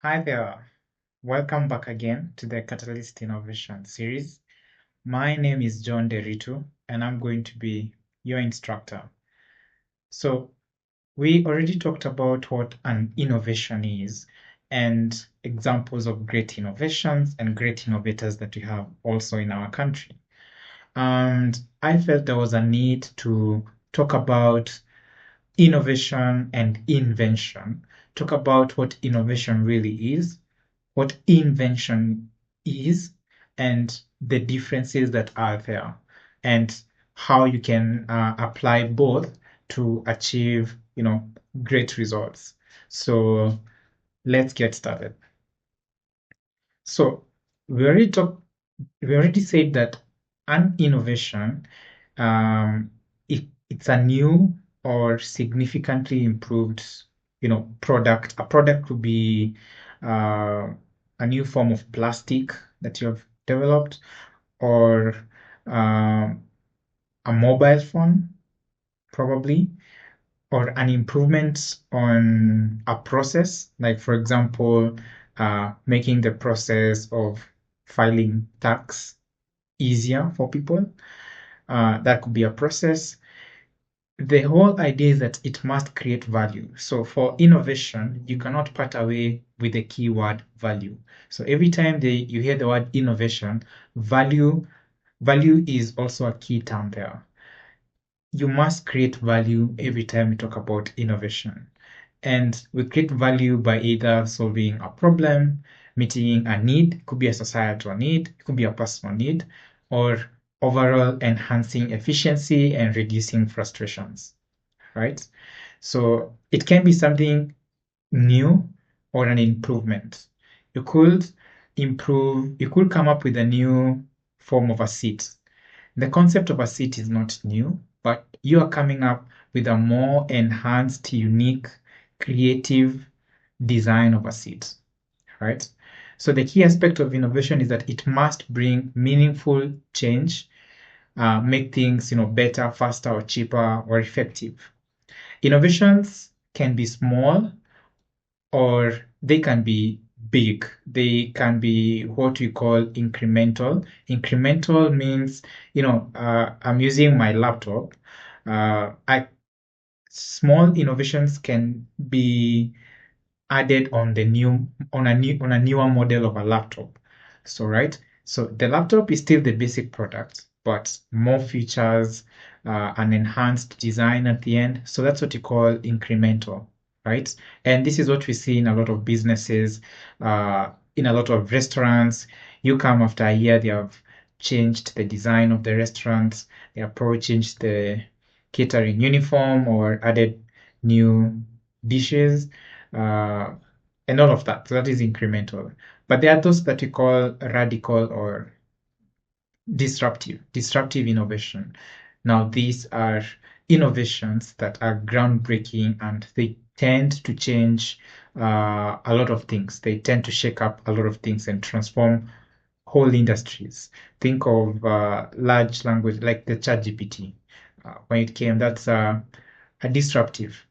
Hi there. Welcome back again to the Catalyst Innovation series. My name is John Deritu, and I'm going to be your instructor. So, we already talked about what an innovation is and examples of great innovations and great innovators that we have also in our country. And I felt there was a need to talk about innovation and invention, talk about what innovation really is, what invention is, and the differences that are there, and how you can apply both to achieve, great results. So let's get started. So we already talked, we already said that an innovation, um, it's a new or significantly improved, product. A product could be uh, a new form of plastic that you have developed, or um, a mobile phone, probably, or an improvement on a process, like for example, making the process of filing tax easier for people. That could be a process. The whole idea is that it must create value. So for innovation, you cannot part away with the keyword value. So every time you hear the word innovation, value is also a key term there. You must create value every time we talk about innovation. And we create value by either solving a problem, meeting a need, it could be a societal need, it could be a personal need, or overall enhancing efficiency and reducing frustrations, right? So it can be something new or an improvement. You could you could come up with a new form of a seat. The concept of a seat is not new, but you are coming up with a more enhanced, unique, creative design of a seat, right? So the key aspect of innovation is that it must bring meaningful change, make things, better, faster, or cheaper, or effective. Innovations can be small or they can be big. They can be what we call incremental. Incremental means, I'm using my laptop. I Small innovations can be added on a newer model of a laptop. So right, so the laptop is still the basic product, but more features, an enhanced design at the end. So that's what you call incremental, right? And this is what we see in a lot of businesses, in a lot of restaurants. You come after a year, they have changed the design of the restaurant, they have probably changed the catering uniform or added new dishes, uh, and all of that. So that is incremental. But there are those that we call radical or disruptive innovation. Now, these are innovations that are groundbreaking and they tend to change a lot of things. They tend to shake up a lot of things and transform whole industries. Think of large language like the ChatGPT. When it came, that's a disruptive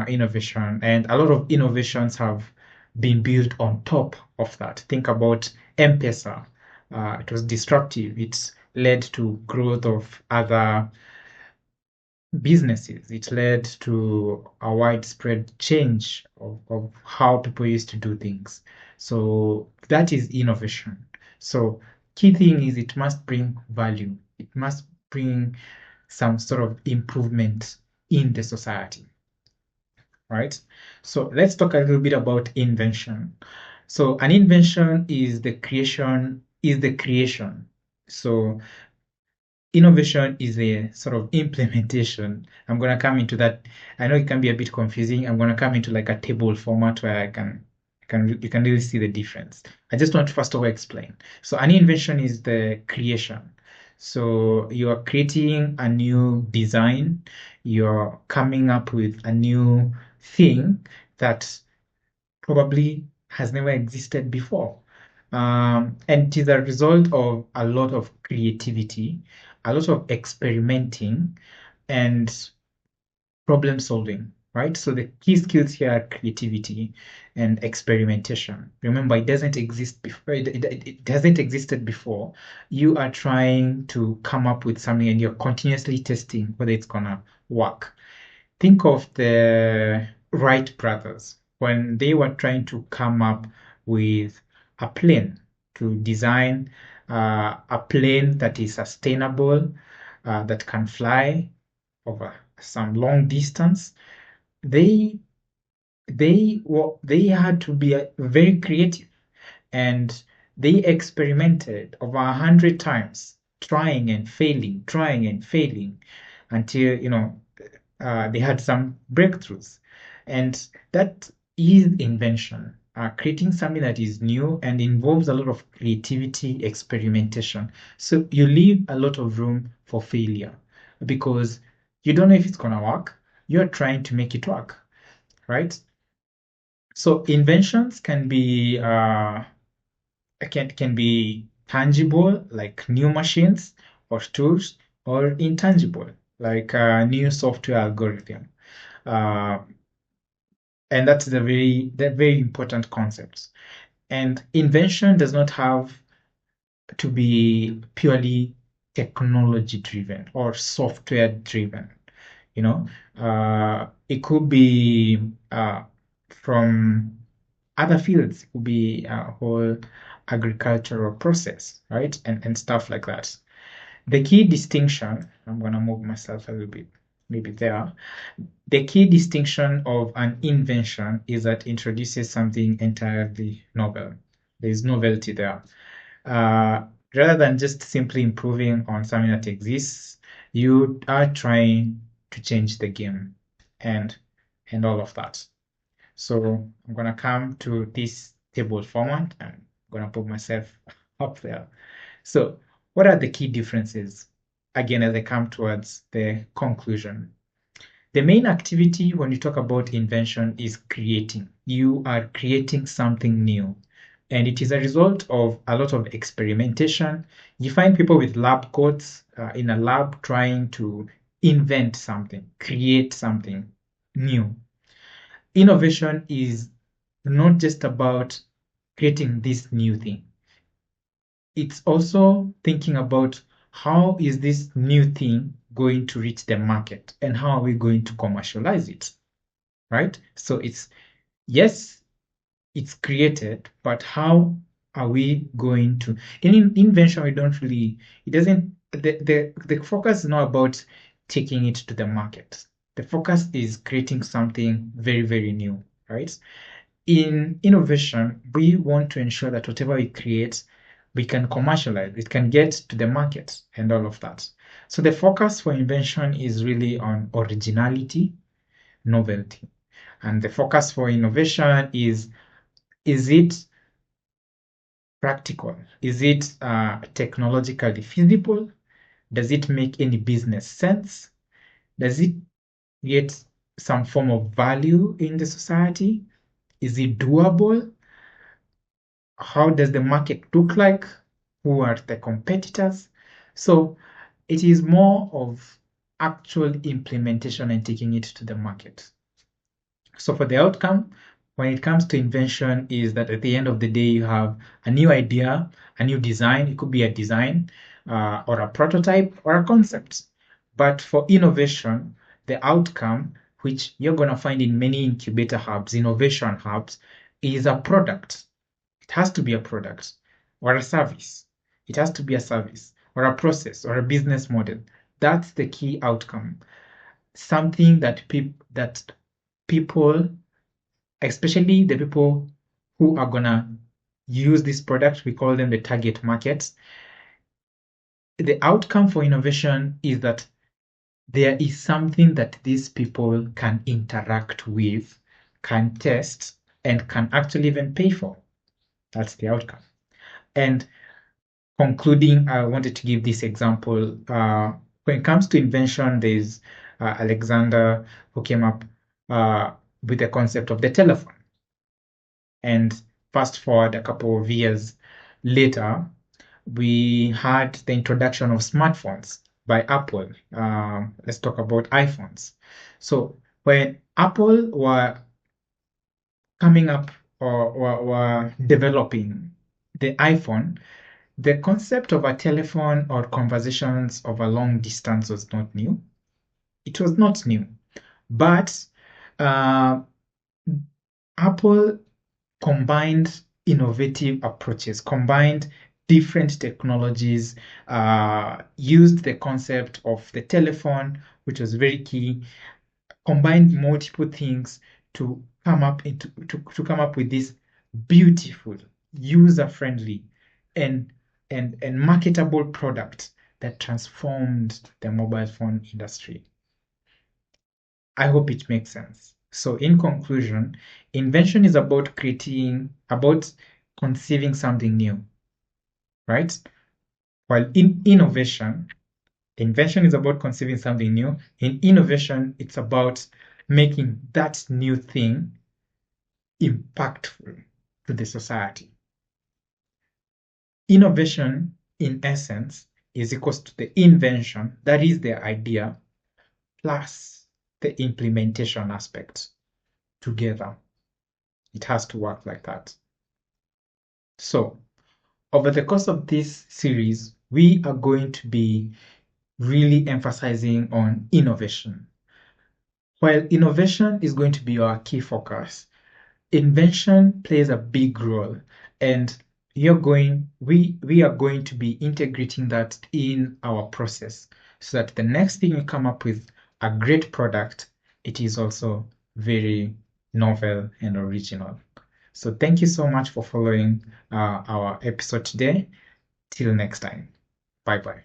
innovation, and a lot of innovations have been built on top of that. Think about M-Pesa. It was disruptive. It's led to growth of other businesses. It led to a widespread change of how people used to do things. So that is innovation. So key thing is it must bring value. It must bring some sort of improvement in the society, right? So let's talk a little bit about invention. So an invention is the creation. So innovation is a sort of implementation. I'm going to come into that. I know it can be a bit confusing. I'm going to come into like a table format where you can really see the difference. I just want to first of all explain. So an invention is the creation. So you are creating a new design. You're coming up with a new thing that probably has never existed before. And it is a result of a lot of creativity, a lot of experimenting, and problem solving. right? So the key skills here are creativity and experimentation. Remember, it doesn't exist before. It hasn't existed before. You are trying to come up with something, and you're continuously testing whether it's gonna work. Think of the Wright brothers when they were trying to come up with a plane to design a plane that is sustainable, that can fly over some long distance. They they had to be very creative, and they experimented over 100 times, trying and failing until they had some breakthroughs. And that is invention, creating something that is new and involves a lot of creativity, experimentation. So you leave a lot of room for failure because you don't know if it's going to work. You're trying to make it work, right? So inventions can be tangible, like new machines or tools, or intangible, like a new software algorithm. Uh, and that's the very important concepts. And invention does not have to be purely technology driven or software driven. You know, it could be from other fields. It could be a whole agricultural process, right? And stuff like that. The key distinction, I'm going to move myself a little bit, maybe there. The key distinction of an invention is that it introduces something entirely novel. There is novelty there. Uh, Rather than just simply improving on something that exists, you are trying to change the game and and all of that. So I'm gonna come to this table format and I'm gonna put myself up there. So what are the key differences? Again, as I come towards the conclusion. The main activity when you talk about invention is creating. You are creating something new. And it is a result of a lot of experimentation. You find people with lab coats in a lab trying to invent something, create something new. Innovation is not just about creating this new thing. It's also thinking about how is this new thing going to reach the market and how are we going to commercialize it, right? So it's yes, it's created, but how are we going to in invention we don't really it doesn't the focus is not about taking it to the market. The focus is creating something very, very new, right? In innovation, we want to ensure that whatever we create, we can commercialize, it can get to the market and all of that. So the focus for invention is really on originality, novelty. And the focus for innovation is it practical? Is it technologically feasible? Does it make any business sense? Does it create some form of value in the society? Is it doable? How does the market look like? Who are the competitors? So it is more of actual implementation and taking it to the market. So for the outcome, when it comes to invention, is that at the end of the day, you have a new idea, a new design. It could be a design or a prototype or a concept. But for innovation, the outcome, which you're going to find in many incubator hubs, innovation hubs, is a product. It has to be a product or a service. It has to be a service or a process or a business model. That's the key outcome. Something that people, especially the people who are gonna use this product, we call them the target markets. The outcome for innovation is that there is something that these people can interact with, can test, and can actually even pay for. That's the outcome. And concluding, I wanted to give this example. When it comes to invention, there's Alexander who came up with the concept of the telephone. And fast forward a couple of years later, we had the introduction of smartphones by Apple. Let's talk about iPhones. So When Apple were coming up or were developing the iPhone, the concept of a telephone or conversations over long distance was not new. It was not new, but uh, Apple combined innovative approaches, combined different technologies, used the concept of the telephone, which was very key, combined multiple things to come up with this beautiful, user-friendly, and and marketable product that transformed the mobile phone industry. I hope it makes sense. So, in conclusion, invention is about conceiving something new, right? While in invention is about conceiving something new. In innovation, it's about making that new thing impactful to the society. Innovation, in essence, is equals to the invention, that is the idea, plus the implementation aspect together. It has to work like that. So, over the course of this series, we are going to be really emphasizing on innovation. While innovation is going to be our key focus, invention plays a big role, and we are going to be integrating that in our process so that the next thing we come up with a great product, it is also very novel and original. So thank you so much for following our episode today. Till next time. Bye bye.